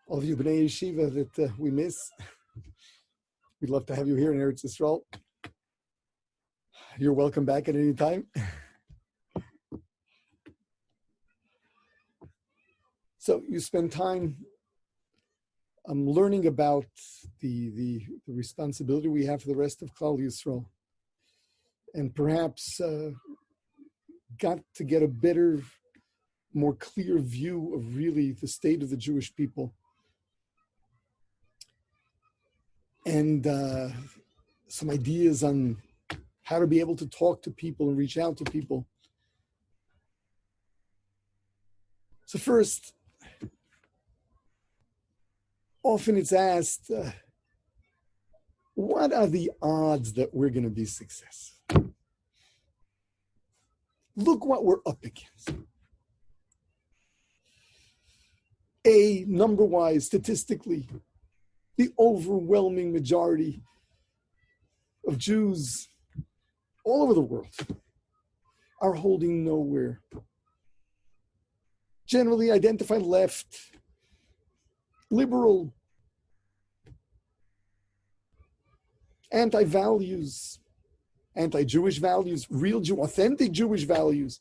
All of you B'nai Yeshiva that we miss, we'd love to have you here in Eretz Yisrael. You're welcome back at any time. So you spend time learning about the responsibility we have for the rest of Klal Yisrael, and perhaps got to get a better, more clear view of really the state of the Jewish people. And some ideas on how to be able to talk to people and reach out to people. So first, often it's asked, what are the odds that we're going to be successful? Look what we're up against. Number-wise, statistically, the overwhelming majority of Jews all over the world are holding nowhere. Generally identified left, liberal, anti-values, anti-Jewish values, real authentic Jewish values,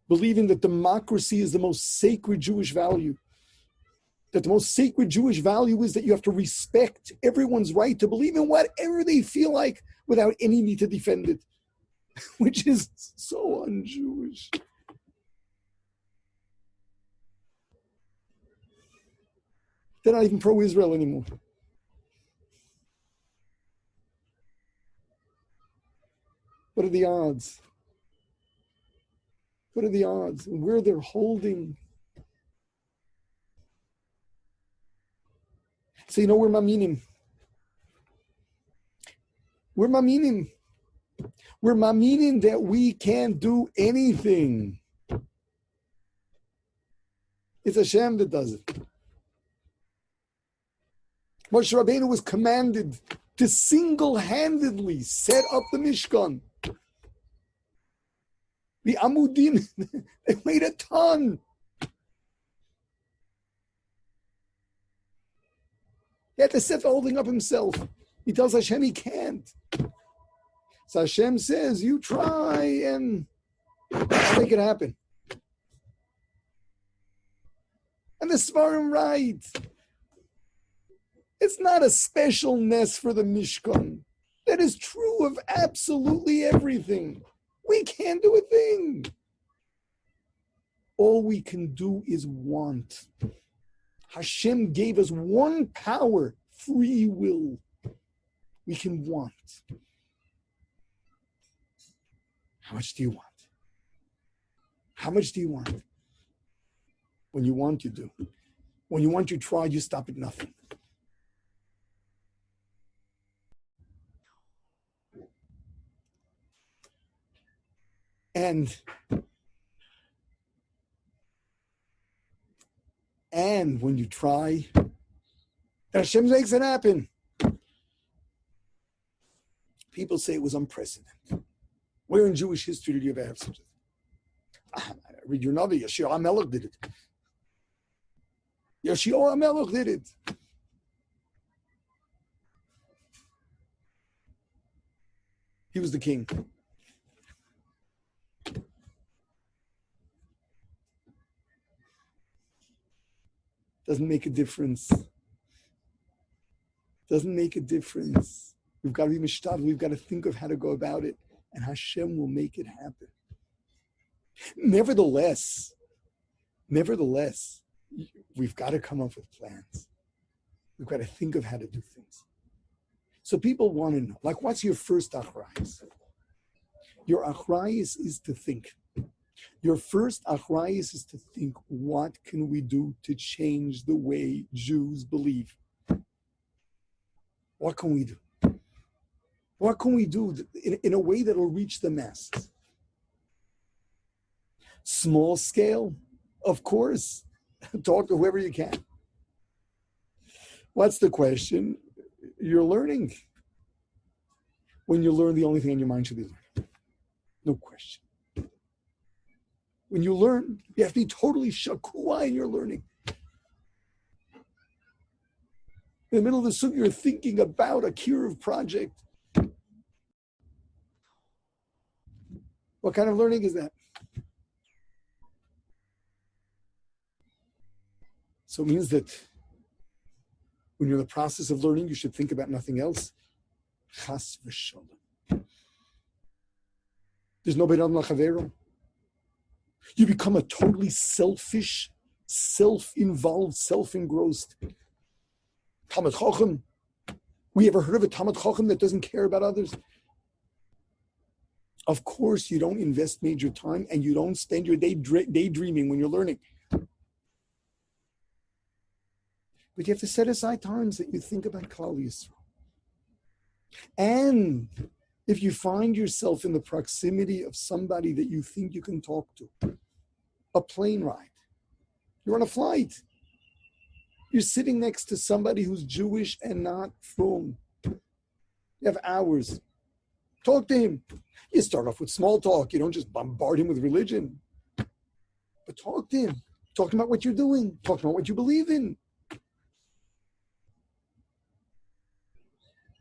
believing that democracy is the most sacred Jewish value, that the most sacred Jewish value is that you have to respect everyone's right to believe in whatever they feel like without any need to defend it, which is so un-Jewish. They're not even pro-Israel anymore. What are the odds? What are the odds? Where they're holding? So we're maminim. We're maminim. We're maminim that we can't do anything. It's Hashem that does it. Moshe Rabbeinu was commanded to single-handedly set up the Mishkan. The Amudim, they weighed a ton. He had to set the whole thing up himself. He tells Hashem he can't. So Hashem says, you try and I'll make it happen. And the Svarim right. It's not a special nest for the Mishkan. That is true of absolutely everything. We can't do a thing. All we can do is want. Hashem gave us one power, free will. We can want. How much do you want? How much do you want? When you want, you do. When you want, you try, you stop at nothing. And when you try, Hashem makes it happen. People say it was unprecedented. Where in Jewish history did you ever have such a thing? Read your Navi, Yeshua HaMelech did it. Yeshua HaMelech did it. He was the king. Doesn't make a difference. Doesn't make a difference. We've got to be mishtad. We've got to think of how to go about it. And Hashem will make it happen. Nevertheless, we've got to come up with plans. We've got to think of how to do things. So people want to know, like, what's your first achrayis? Your achrayis is to think. Your first achrayis is to think, what can we do to change the way Jews believe? What can we do? What can we do in a way that will reach the masses? Small scale, of course. Talk to whoever you can. What's the question? You're learning. When you learn, the only thing on your mind should be learning. No question. When you learn, you have to be totally shakua in your learning. In the middle of the sukkah, you're thinking about a Kiruv project. What kind of learning is that? So it means that when you're in the process of learning, you should think about nothing else. Chas v'sholem. There's no Be'adam L'Chavero. You become a totally selfish, self-involved, self-engrossed Talmid Chacham. We ever heard of a Talmid Chacham that doesn't care about others? Of course, you don't invest major time and you don't spend your day daydreaming when you're learning. But you have to set aside times that you think about Klal Yisrael. And if you find yourself in the proximity of somebody that you think you can talk to, a plane ride, you're on a flight, you're sitting next to somebody who's Jewish and not from, you have hours, talk to him. You start off with small talk, you don't just bombard him with religion, but talk to him, talk to him about what you're doing, talk to him about what you believe in.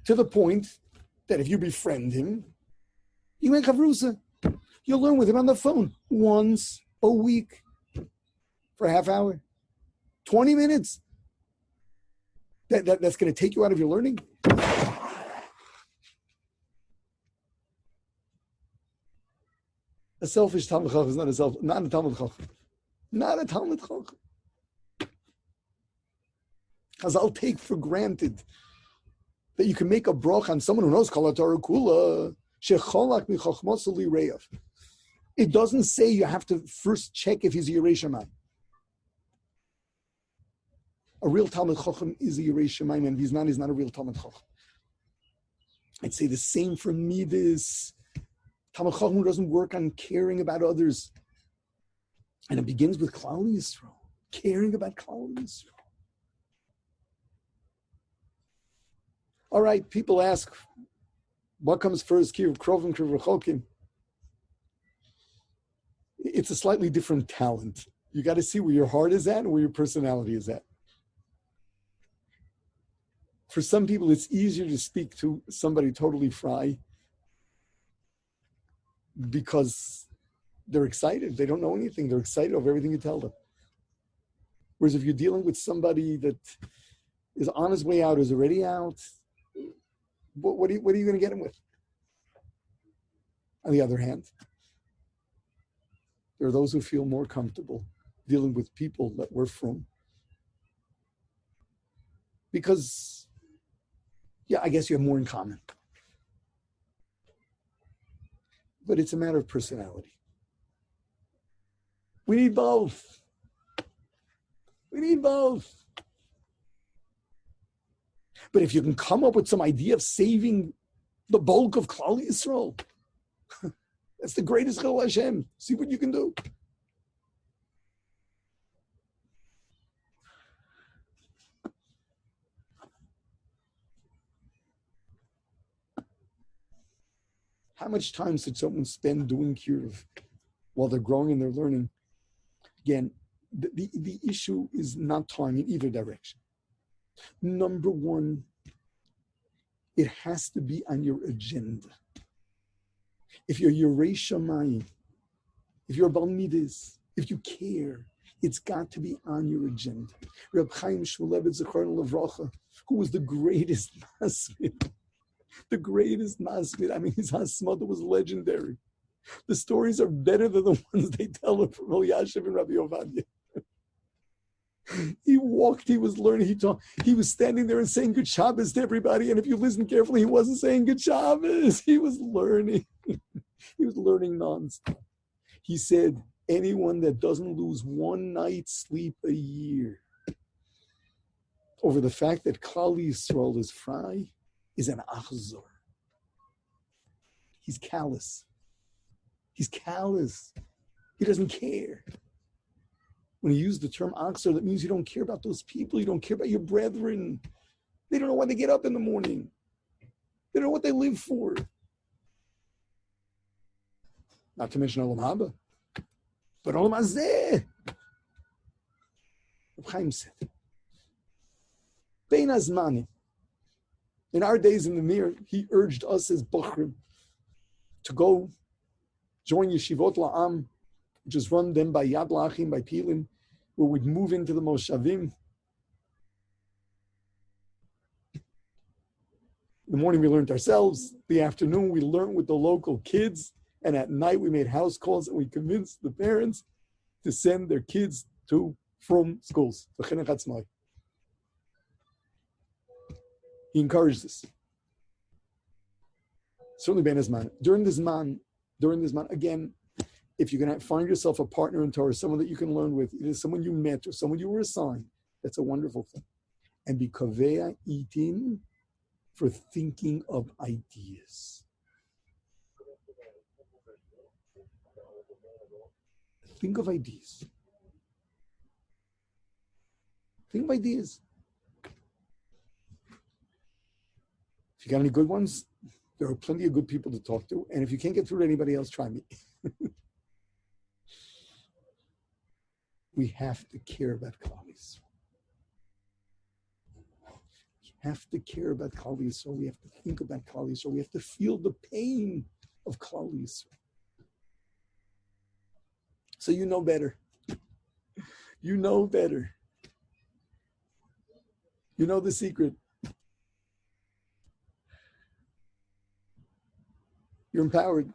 To the point that if you befriend him, you make chavrusa. You'll learn with him on the phone once a week for a half hour, 20 minutes. That's going to take you out of your learning. A selfish Talmid Chacham is not a Talmid Chacham. Not a Talmid Chacham. Chazal take for granted that you can make a brach on someone who knows Kol HaTorah Kula, shecholak michachmos lireyav. It doesn't say you have to first check if he's a Yirei Shamayim. A real Talmid Chacham is a Yirei Shamayim, and if he's not a real Talmid Chacham. I'd say the same for Midas. Talmid Chacham who doesn't work on caring about others. And it begins with Klal Yisrael, caring about Klal Yisrael. All right, people ask, what comes first, Kiruv Krovim, Kiruv Rechokim? It's a slightly different talent. You got to see where your heart is at and where your personality is at. For some people, it's easier to speak to somebody totally fry because they're excited. They don't know anything. They're excited over everything you tell them. Whereas if you're dealing with somebody that is on his way out, is already out, what are you going to get him with? On the other hand, there are those who feel more comfortable dealing with people that we're from. Because, yeah, I guess you have more in common. But it's a matter of personality. We need both. We need both. But if you can come up with some idea of saving the bulk of Klal Yisrael, that's the greatest Chil Hashem. See what you can do. How much time should someone spend doing Kiruv while they're growing and they're learning? Again, the issue is not time in either direction. Number one, it has to be on your agenda. If you're Yirei Shamayim, if you're Bal Midas, if you care, it's got to be on your agenda. Reb Chaim Shmulevitz Zechron Levracha, who was the greatest Masmid, the greatest Masmid. I mean, his Hasmada was legendary. The stories are better than the ones they tell of from Eliashiv and Rabbi Ovadia. He walked, he was learning, he was standing there and saying good Shabbos to everybody, and if you listen carefully, he wasn't saying good Shabbos, he was learning. He was learning nonstop. He said, anyone that doesn't lose one night's sleep a year over the fact that Klal Yisrael is fry is an achzor. He's callous. He's callous. He doesn't care. When he used the term achzor, that means you don't care about those people. You don't care about your brethren. They don't know why they get up in the morning. They don't know what they live for. Not to mention Olam Haba. But Olam Hazeh. Reb Chaim said, Bein Azmanim. In our days in the Mir, he urged us as Bachrim to go join Yeshivot La'am, which is run then by Yad Lachim, by Pilim, where we'd move into the Moshavim. In the morning we learned ourselves. The afternoon we learned with the local kids. And at night we made house calls and we convinced the parents to send their kids from schools. He encouraged this. Certainly Ben Azman. During this man, again, if you're going to find yourself a partner in Torah, someone that you can learn with, either someone you met or someone you were assigned, that's a wonderful thing. And be kaveh eating for thinking of ideas. Think of ideas. Think of ideas. If you got any good ones, there are plenty of good people to talk to. And if you can't get through to anybody else, try me. We have to care about Klal Yisrael. We have to care about Klal Yisrael. We have to think about Klal Yisrael. We have to feel the pain of Klal Yisrael. So you know better. You know better. You know the secret. You're empowered.